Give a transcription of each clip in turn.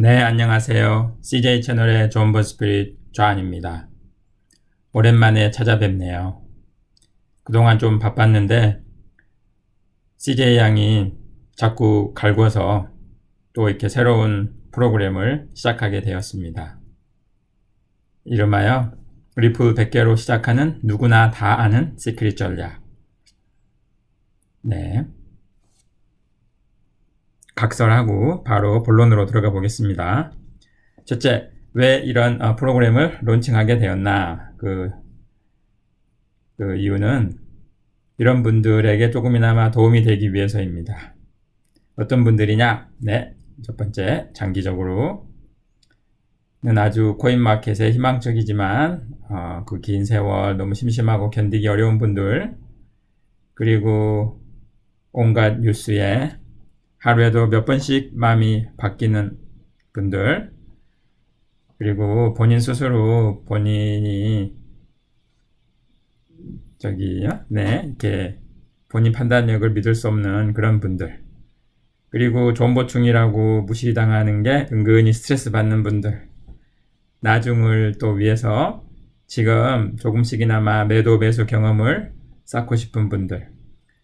네, 안녕하세요. CJ 채널의 존버 스피릿 좌안입니다. 오랜만에 찾아뵙네요. 그동안 좀 바빴는데 CJ 양이 자꾸 갈궈서 또 이렇게 새로운 프로그램을 시작하게 되었습니다. 이름하여 리플 100개로 시작하는 누구나 다 아는 시크릿 전략. 네. 각설하고 바로 본론으로 들어가 보겠습니다. 첫째, 왜 이런 프로그램을 론칭하게 되었나? 그 이유는 이런 분들에게 조금이나마 도움이 되기 위해서입니다. 어떤 분들이냐? 네, 첫 번째, 장기적으로는 아주 코인마켓에 희망적이지만 그 긴 세월 너무 심심하고 견디기 어려운 분들, 그리고 온갖 뉴스에 하루에도 몇 번씩 마음이 바뀌는 분들, 그리고 본인 스스로 본인이 이렇게 본인 판단력을 믿을 수 없는 그런 분들, 그리고 존버충이라고 무시당하는 게 은근히 스트레스 받는 분들, 나중을 또 위해서 지금 조금씩이나마 매도 매수 경험을 쌓고 싶은 분들,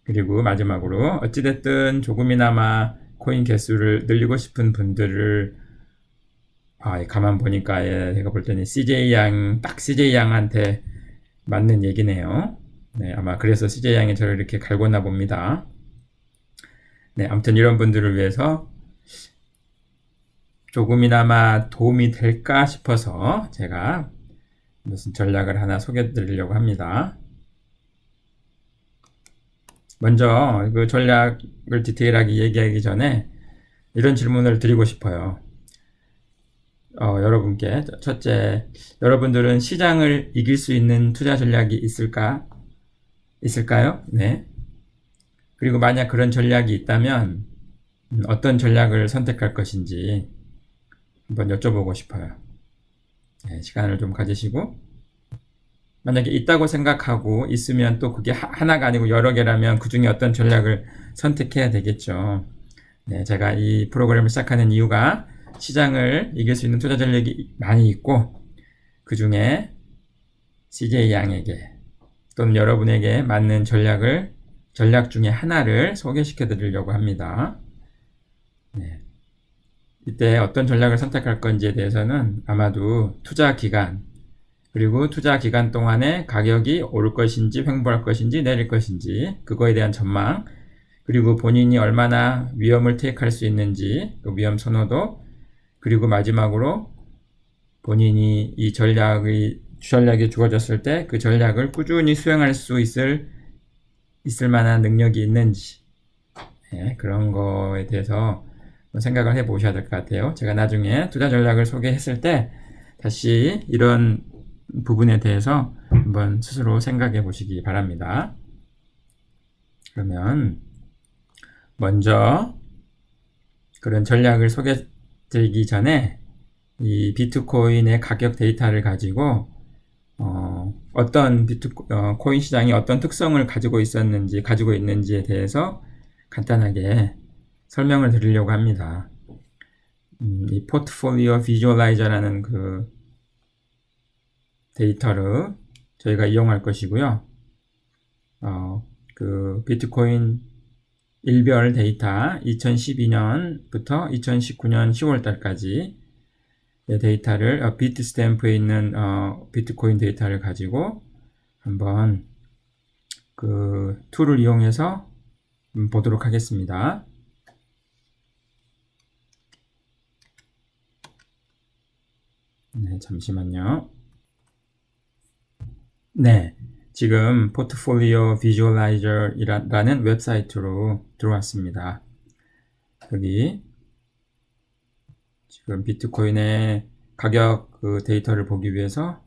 그리고 마지막으로 어찌됐든 조금이나마 코인 개수를 늘리고 싶은 분들을 가만 보니까 제가 볼 때는 딱 CJ 양한테 맞는 얘기네요. 네, 아마 그래서 CJ 양이 저를 이렇게 갈궜나 봅니다. 네, 아무튼 이런 분들을 위해서 조금이나마 도움이 될까 싶어서 제가 무슨 전략을 하나 소개해 드리려고 합니다. 먼저 그 전략을 디테일하게 얘기하기 전에 이런 질문을 드리고 싶어요. 여러분께 첫째, 여러분들은 시장을 이길 수 있는 투자 전략이 있을까요? 네. 그리고 만약 그런 전략이 있다면 어떤 전략을 선택할 것인지 한번 여쭤보고 싶어요. 네, 시간을 좀 가지시고 만약에 있다고 생각하고 있으면 또 그게 하나가 아니고 여러 개라면 그 중에 어떤 전략을 선택해야 되겠죠. 네, 제가 이 프로그램을 시작하는 이유가 시장을 이길 수 있는 투자 전략이 많이 있고 그 중에 CJ 양에게 또는 여러분에게 맞는 전략 중에 하나를 소개시켜 드리려고 합니다. 네. 이때 어떤 전략을 선택할 건지에 대해서는 아마도 투자 기간, 그리고 투자 기간 동안에 가격이 오를 것인지 횡보할 것인지 내릴 것인지 그거에 대한 전망, 그리고 본인이 얼마나 위험을 테이크할 수 있는지 그 위험 선호도, 그리고 마지막으로 본인이 이 전략이 주어졌을 때 그 전략을 꾸준히 수행할 수 있을 만한 능력이 있는지, 네, 그런 거에 대해서 생각을 해 보셔야 될 것 같아요. 제가 나중에 투자 전략을 소개했을 때 다시 이런 부분에 대해서 한번 스스로 생각해 보시기 바랍니다. 그러면 먼저 그런 전략을 소개해 드리기 전에 이 비트코인의 가격 데이터를 가지고 어떤 코인 시장이 어떤 특성을 가지고 있는지에 대해서 간단하게 설명을 드리려고 합니다. 이 포트폴리오 비주얼라이저라는 그 데이터를 저희가 이용할 것이고요. 그 비트코인 일별 데이터 2012년부터 2019년 10월 달까지 데이터를 비트스탬프에 있는 비트코인 데이터를 가지고 한번 그 툴을 이용해서 보도록 하겠습니다. 네, 잠시만요. 네, 지금 포트폴리오 비주얼라이저라는 웹사이트로 들어왔습니다. 여기 지금 비트코인의 가격 그 데이터를 보기 위해서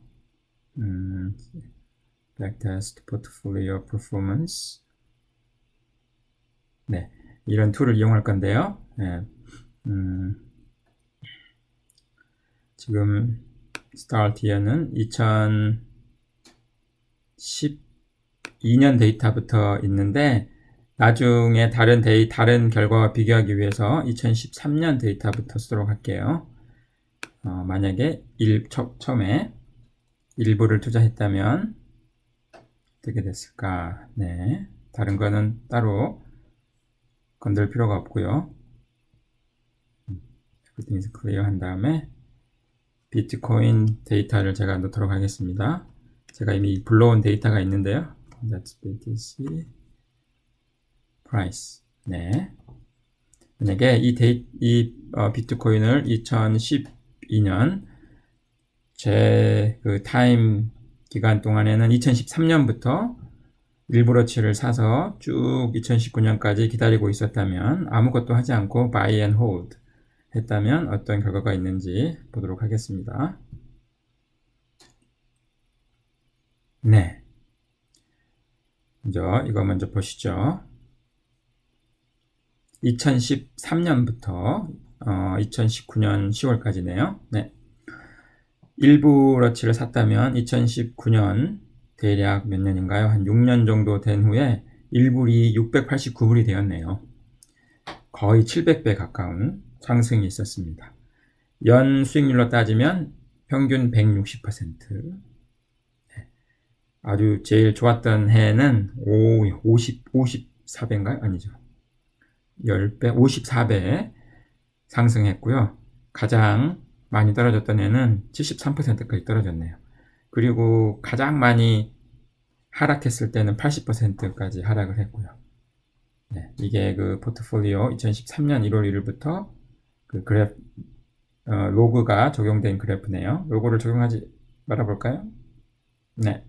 backtest portfolio performance, 네, 이런 툴을 이용할 건데요. 네, 지금 start here는 2012년 데이터부터 있는데 나중에 다른 결과와 비교하기 위해서 2013년 데이터부터 쓰도록 할게요. 만약에 처음에 일부를 투자했다면 어떻게 됐을까? 네, 다른 거는 따로 건들 필요가 없고요. everything is clear 한 다음에 비트코인 데이터를 제가 넣도록 하겠습니다. 제가 이미 불러온 데이터가 있는데요. That's BTC price. 네. 만약에 비트코인을 2012년 제 그 타임 기간 동안에는 2013년부터 일부러치를 사서 쭉 2019년까지 기다리고 있었다면 아무것도 하지 않고 buy and hold 했다면 어떤 결과가 있는지 보도록 하겠습니다. 네. 이거 먼저 보시죠. 2013년부터 2019년 10월까지네요. 네. 일부러치를 샀다면 2019년 대략 몇 년인가요? 한 6년 정도 된 후에 1불이 689불이 되었네요. 거의 700배 가까운 상승이 있었습니다. 연 수익률로 따지면 평균 160%. 네. 아주 제일 좋았던 해는 54배인가요? 아니죠. 10배, 54배 상승했고요. 가장 많이 떨어졌던 해는 73%까지 떨어졌네요. 그리고 가장 많이 하락했을 때는 80%까지 하락을 했고요. 네, 이게 그 포트폴리오 2013년 1월 1일부터 그 그래프, 로그가 적용된 그래프네요. 로고를 적용하지 말아볼까요? 네.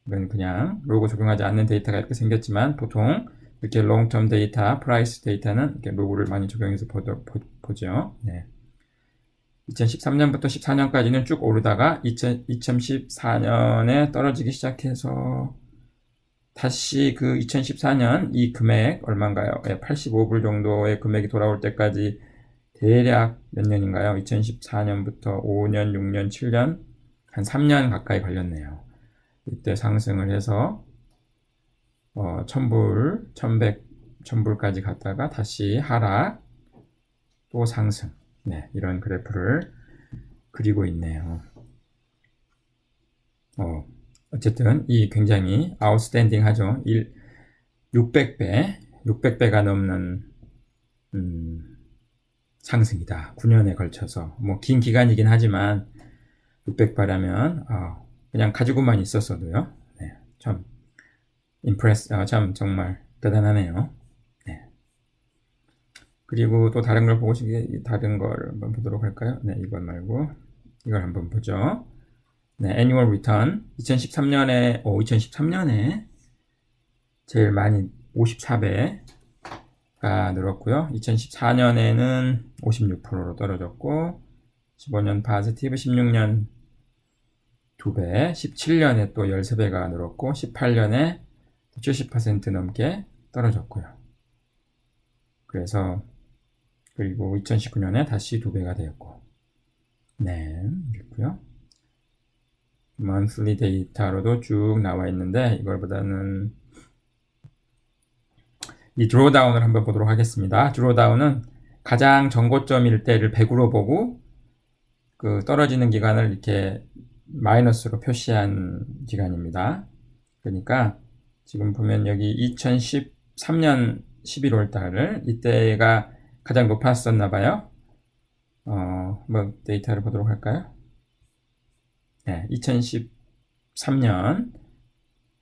이건 그냥 로고 적용하지 않는 데이터가 이렇게 생겼지만 보통 이렇게 롱텀 데이터, 프라이스 데이터는 이렇게 로고를 많이 적용해서 보죠. 네. 2013년부터 14년까지는 쭉 오르다가 2014년에 떨어지기 시작해서 다시 그 2014년 이 금액 얼마인가요? 85불 정도의 금액이 돌아올 때까지 대략 몇 년인가요? 2014년부터 5년, 6년, 7년 한 3년 가까이 걸렸네요. 이때 상승을 해서 1000불, 1000불까지 갔다가 다시 하락, 또 상승. 네, 이런 그래프를 그리고 있네요. 어쨌든 이 굉장히 아웃스탠딩 하죠. 600배가 넘는 상승이다. 9년에 걸쳐서. 뭐 긴 기간이긴 하지만 600배라면 그냥 가지고만 있었어도요. 네, 참 참 정말 대단하네요. 네. 그리고 또 다른 걸 보고 다른 걸 한번 보도록 할까요? 네, 이걸 말고 이걸 한번 보죠. 네, annual return 2013년에 제일 많이 54배가 늘었고요. 2014년에는 56%로 떨어졌고 15년 파지티브, 16년 2배, 17년에 또 13배가 늘었고 18년에 70% 넘게 떨어졌고요. 그리고 2019년에 다시 2배가 되었고, 네, 그렇고요. monthly 데이터로도 쭉 나와 있는데 이걸보다는 이 드로다운을 한번 보도록 하겠습니다. 드로다운은 가장 전고점일 때를 100으로 보고 그 떨어지는 기간을 이렇게 마이너스로 표시한 기간입니다. 그러니까 지금 보면 여기 2013년 11월 달을 이때가 가장 높았었나 봐요. 한번 데이터를 보도록 할까요? 네, 2013년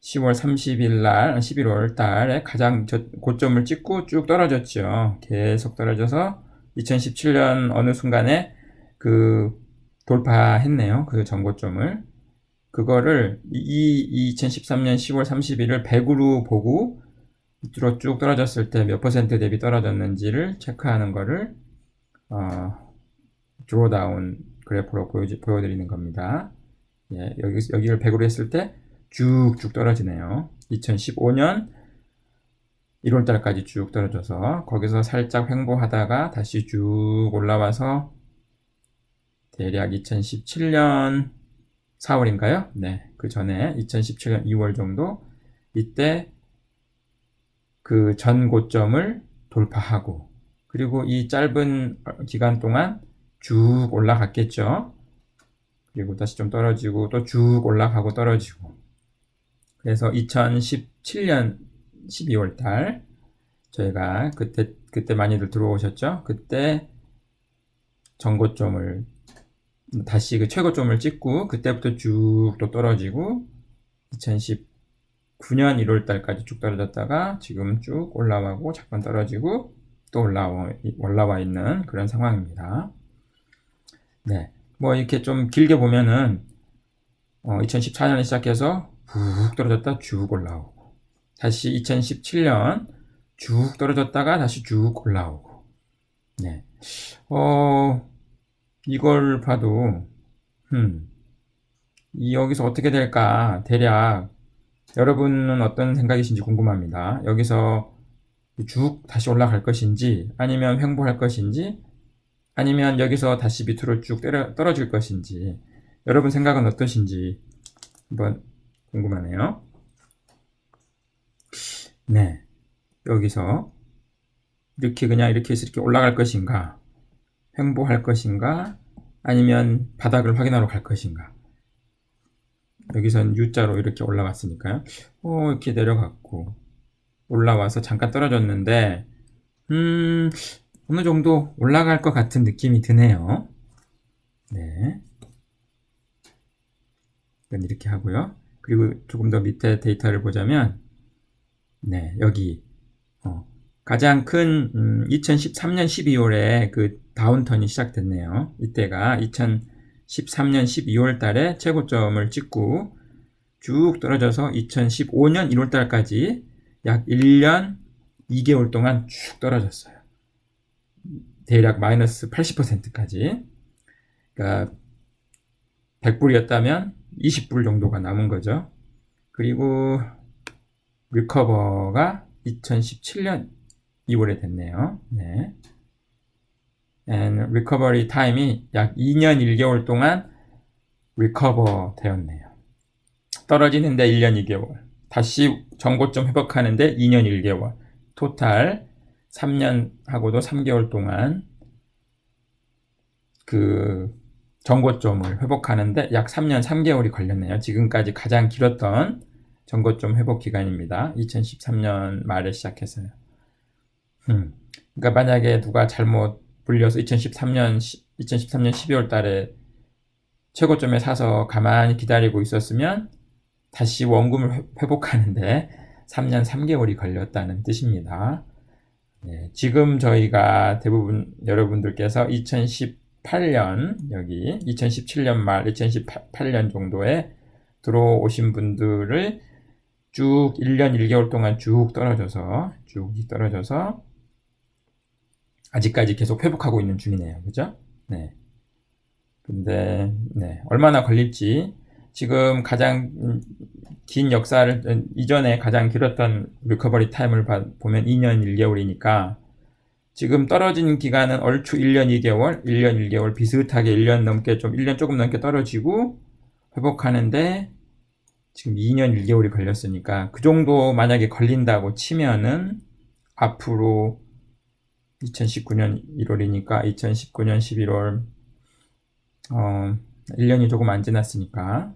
10월 30일 날, 11월 달에 가장 고점을 찍고 쭉 떨어졌죠. 계속 떨어져서 2017년 어느 순간에 돌파했네요. 그 전고점을. 그거를 2013년 10월 30일을 100으로 보고 밑으로 쭉 떨어졌을 때 몇 퍼센트 대비 떨어졌는지를 체크하는 거를 드로다운 그래프로 보여드리는 겁니다. 예, 여기를 100으로 했을 때 쭉쭉 떨어지네요. 2015년 1월 달까지 쭉 떨어져서 거기서 살짝 횡보하다가 다시 쭉 올라와서 대략 2017년 4월인가요? 네, 그 전에 2017년 2월 정도 이때 그 전 고점을 돌파하고 그리고 이 짧은 기간 동안 쭉 올라갔겠죠. 그리고 다시 좀 떨어지고 또 쭉 올라가고 떨어지고. 그래서 2017년 12월 달 저희가 그때 많이들 들어오셨죠? 그때 전고점을 다시 그 최고점을 찍고 그때부터 쭉 또 떨어지고 2019년 1월 달까지 쭉 떨어졌다가 지금 쭉 올라가고 잠깐 떨어지고 또 올라와 있는 그런 상황입니다. 네. 뭐 이렇게 좀 길게 보면은 2014년에 시작해서 훅 떨어졌다 쭉 올라오고 다시 2017년 쭉 떨어졌다가 다시 쭉 올라오고 네. 이걸 봐도 여기서 어떻게 될까 대략 여러분은 어떤 생각이신지 궁금합니다. 여기서 쭉 다시 올라갈 것인지 아니면 횡보할 것인지 아니면 여기서 다시 밑으로 쭉 떨어질 것인지 여러분 생각은 어떠신지 한번 궁금하네요. 네, 여기서 이렇게 그냥 이렇게 해서 이렇게 올라갈 것인가 횡보할 것인가 아니면 바닥을 확인하러 갈 것인가. 여기선 U자로 이렇게 올라갔으니까요. 이렇게 내려갔고 올라와서 잠깐 떨어졌는데 어느 정도 올라갈 것 같은 느낌이 드네요. 네. 이건 이렇게 하고요. 그리고 조금 더 밑에 데이터를 보자면 네, 여기 가장 큰 2013년 12월에 그 다운턴이 시작됐네요. 이때가 2013년 12월 달에 최고점을 찍고 쭉 떨어져서 2015년 1월 달까지 약 1년 2개월 동안 쭉 떨어졌어요. 대략 마이너스 80%까지. 그러니까 100불이었다면 20불 정도가 남은 거죠. 그리고 리커버가 2017년 2월에 됐네요. 네. And recovery time이 약 2년 1개월 동안 리커버 되었네요. 떨어지는데 1년 2개월. 다시 전고점 회복하는데 2년 1개월. 토탈 3년하고도 3개월 동안 그 전고점을 회복하는데 약 3년 3개월이 걸렸네요. 지금까지 가장 길었던 전고점 회복 기간입니다. 2013년 말에 시작해서요. 그러니까 만약에 누가 잘못 불려서 2013년 12월 달에 최고점에 사서 가만히 기다리고 있었으면 다시 원금을 회복하는데 3년 3개월이 걸렸다는 뜻입니다. 네, 지금 저희가 대부분 여러분들께서 2018년 여기 2017년 말 2018년 정도에 들어오신 분들을 쭉 1년 1개월 동안 쭉 떨어져서 아직까지 계속 회복하고 있는 중이네요. 그죠? 네. 근데 네, 얼마나 걸릴지 지금 가장 긴 역사를 이전에 가장 길었던 리커버리 타임을 보면 2년 1개월이니까 지금 떨어진 기간은 얼추 1년 2개월, 1년 1개월 비슷하게 1년 넘게 1년 조금 넘게 떨어지고 회복하는데 지금 2년 1개월이 걸렸으니까 그 정도 만약에 걸린다고 치면은 앞으로 2019년 1월이니까 2019년 11월 1년이 조금 안 지났으니까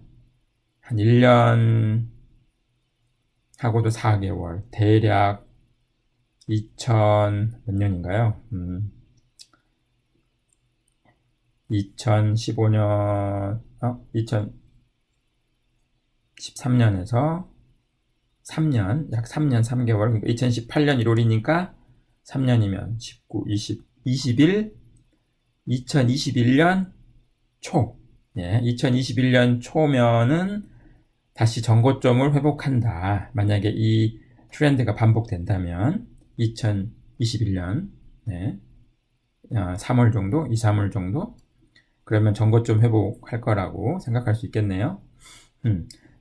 한 1년 하고도 4개월 대략 2000 몇 년인가요? 2015년 2013년에서 3년 약 3년 3개월 그러니까 2018년 1월이니까 3년이면 19, 20, 21 2021년 초 예, 2021년 초면은 다시 전고점을 회복한다. 만약에 이 트렌드가 반복된다면 2021년 네, 3월 정도, 2, 3월 정도 그러면 전고점 회복할 거라고 생각할 수 있겠네요.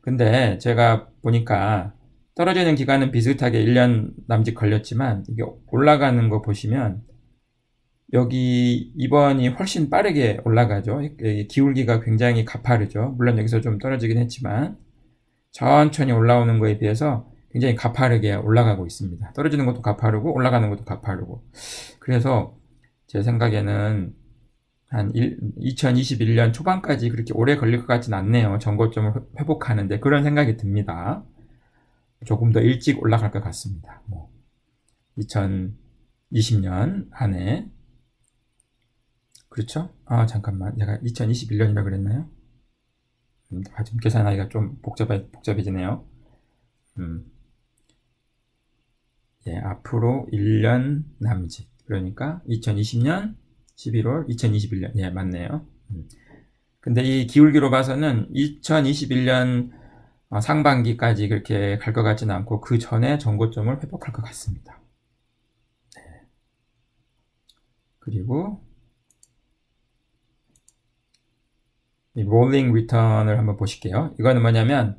근데 제가 보니까 떨어지는 기간은 비슷하게 1년 남짓 걸렸지만 이게 올라가는 거 보시면 여기 이번이 훨씬 빠르게 올라가죠. 기울기가 굉장히 가파르죠. 물론 여기서 좀 떨어지긴 했지만 천천히 올라오는 거에 비해서 굉장히 가파르게 올라가고 있습니다. 떨어지는 것도 가파르고 올라가는 것도 가파르고 그래서 제 생각에는 2021년 초반까지 그렇게 오래 걸릴 것 같진 않네요. 전고점을 회복하는데 그런 생각이 듭니다. 조금 더 일찍 올라갈 것 같습니다. 2020년 안에. 그렇죠? 잠깐만. 내가 2021년이라 그랬나요? 좀 계산하기가 좀 복잡해지네요. 예, 앞으로 1년 남짓. 그러니까 2020년 11월, 2021년. 예, 맞네요. 근데 이 기울기로 봐서는 2021년 상반기까지 그렇게 갈 것 같지는 않고 그 전에 전고점을 회복할 것 같습니다. 네. 그리고 이 롤링 리턴을 한번 보실게요. 이거는 뭐냐면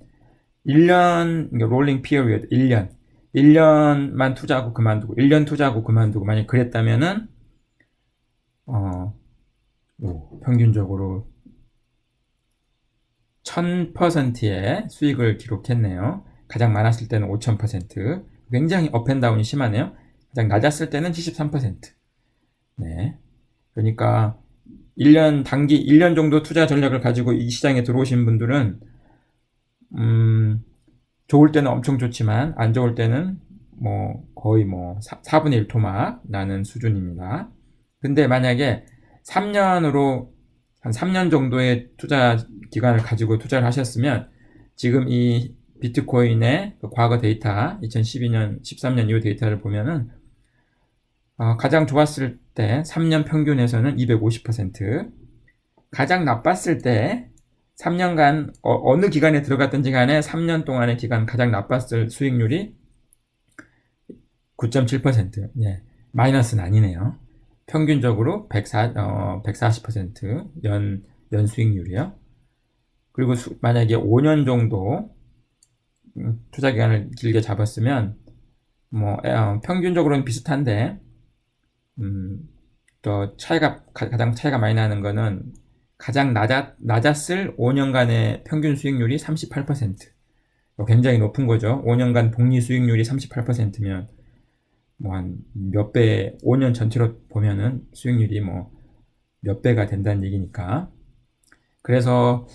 1년, 롤링 피어리어드 1년. 1년만 투자하고 그만두고 1년 투자하고 그만두고 만약 그랬다면은 평균적으로 1000%의 수익을 기록했네요. 가장 많았을 때는 5000%. 굉장히 업앤다운이 심하네요. 가장 낮았을 때는 73%. 네. 그러니까 1년 정도 투자 전략을 가지고 이 시장에 들어오신 분들은 좋을 때는 엄청 좋지만 안 좋을 때는 거의 4분의 1 토막 나는 수준입니다. 근데 만약에 3년으로 한 3년 정도의 투자 기간을 가지고 투자를 하셨으면 지금 이 비트코인의 과거 데이터 2012년, 13년 이후 데이터를 보면은 가장 좋았을 때 3년 평균에서는 250%, 가장 나빴을 때 3년간 어느 기간에 들어갔든지 간에 3년 동안의 기간 가장 나빴을 수익률이 9.7%. 예, 마이너스는 아니네요. 평균적으로 140% 연 수익률이요. 그리고 만약에 5년 정도 투자 기간을 길게 잡았으면 평균적으로는 비슷한데 또 가장 차이가 많이 나는 거는 가장 낮았을 5년간의 평균 수익률이 38%. 굉장히 높은 거죠. 5년간 복리 수익률이 38%면 한 몇 배, 5년 전체로 보면은 수익률이 몇 배가 된다는 얘기니까. 그래서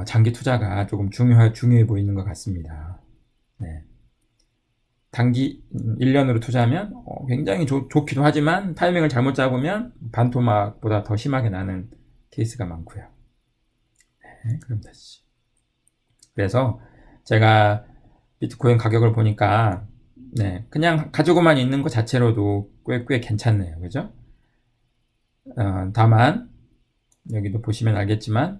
장기 투자가 조금 중요해 보이는 것 같습니다. 네. 단기 1년으로 투자하면 굉장히 좋기도 하지만 타이밍을 잘못 잡으면 반토막보다 더 심하게 나는 케이스가 많고요. 네, 그럼 다시. 그래서 제가 비트코인 가격을 보니까 그냥 가지고만 있는 것 자체로도 꽤 괜찮네요. 그죠? 다만 여기도 보시면 알겠지만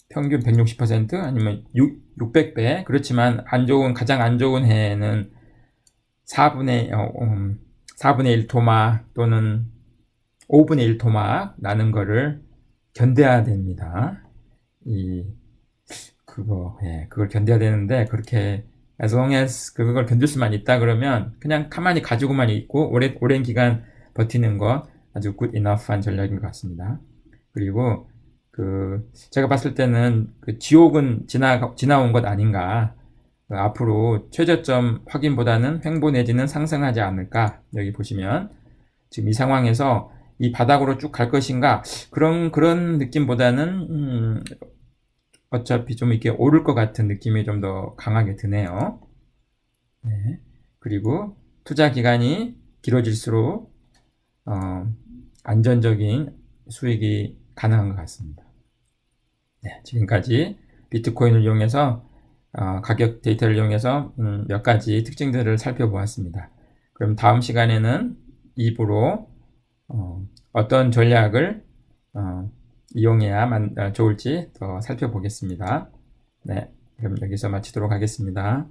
평균 160% 아니면 600배. 그렇지만 가장 안 좋은 해에는 4분의 1 토막 또는 5분의 1 토막 나는 거를 견뎌야 됩니다. 그걸 견뎌야 되는데, 그렇게 as long as 그걸 견딜 수만 있다 그러면 그냥 가만히 가지고만 있고 오랜 기간 버티는 거 아주 good enough한 전략인 것 같습니다. 그리고 제가 봤을 때는 지옥은 지나온 것 아닌가. 앞으로 최저점 확인보다는 횡보 내지는 상승하지 않을까. 여기 보시면 지금 이 상황에서 이 바닥으로 쭉 갈 것인가. 그런 느낌보다는 어차피 좀 이렇게 오를 것 같은 느낌이 좀 더 강하게 드네요. 네. 그리고 투자 기간이 길어질수록 안전적인 수익이 가능한 것 같습니다. 네, 지금까지 비트코인을 이용해서 가격 데이터를 이용해서 몇 가지 특징들을 살펴보았습니다. 그럼 다음 시간에는 2부로 어떤 전략을 이용해야 좋을지 더 살펴보겠습니다. 네, 그럼 여기서 마치도록 하겠습니다.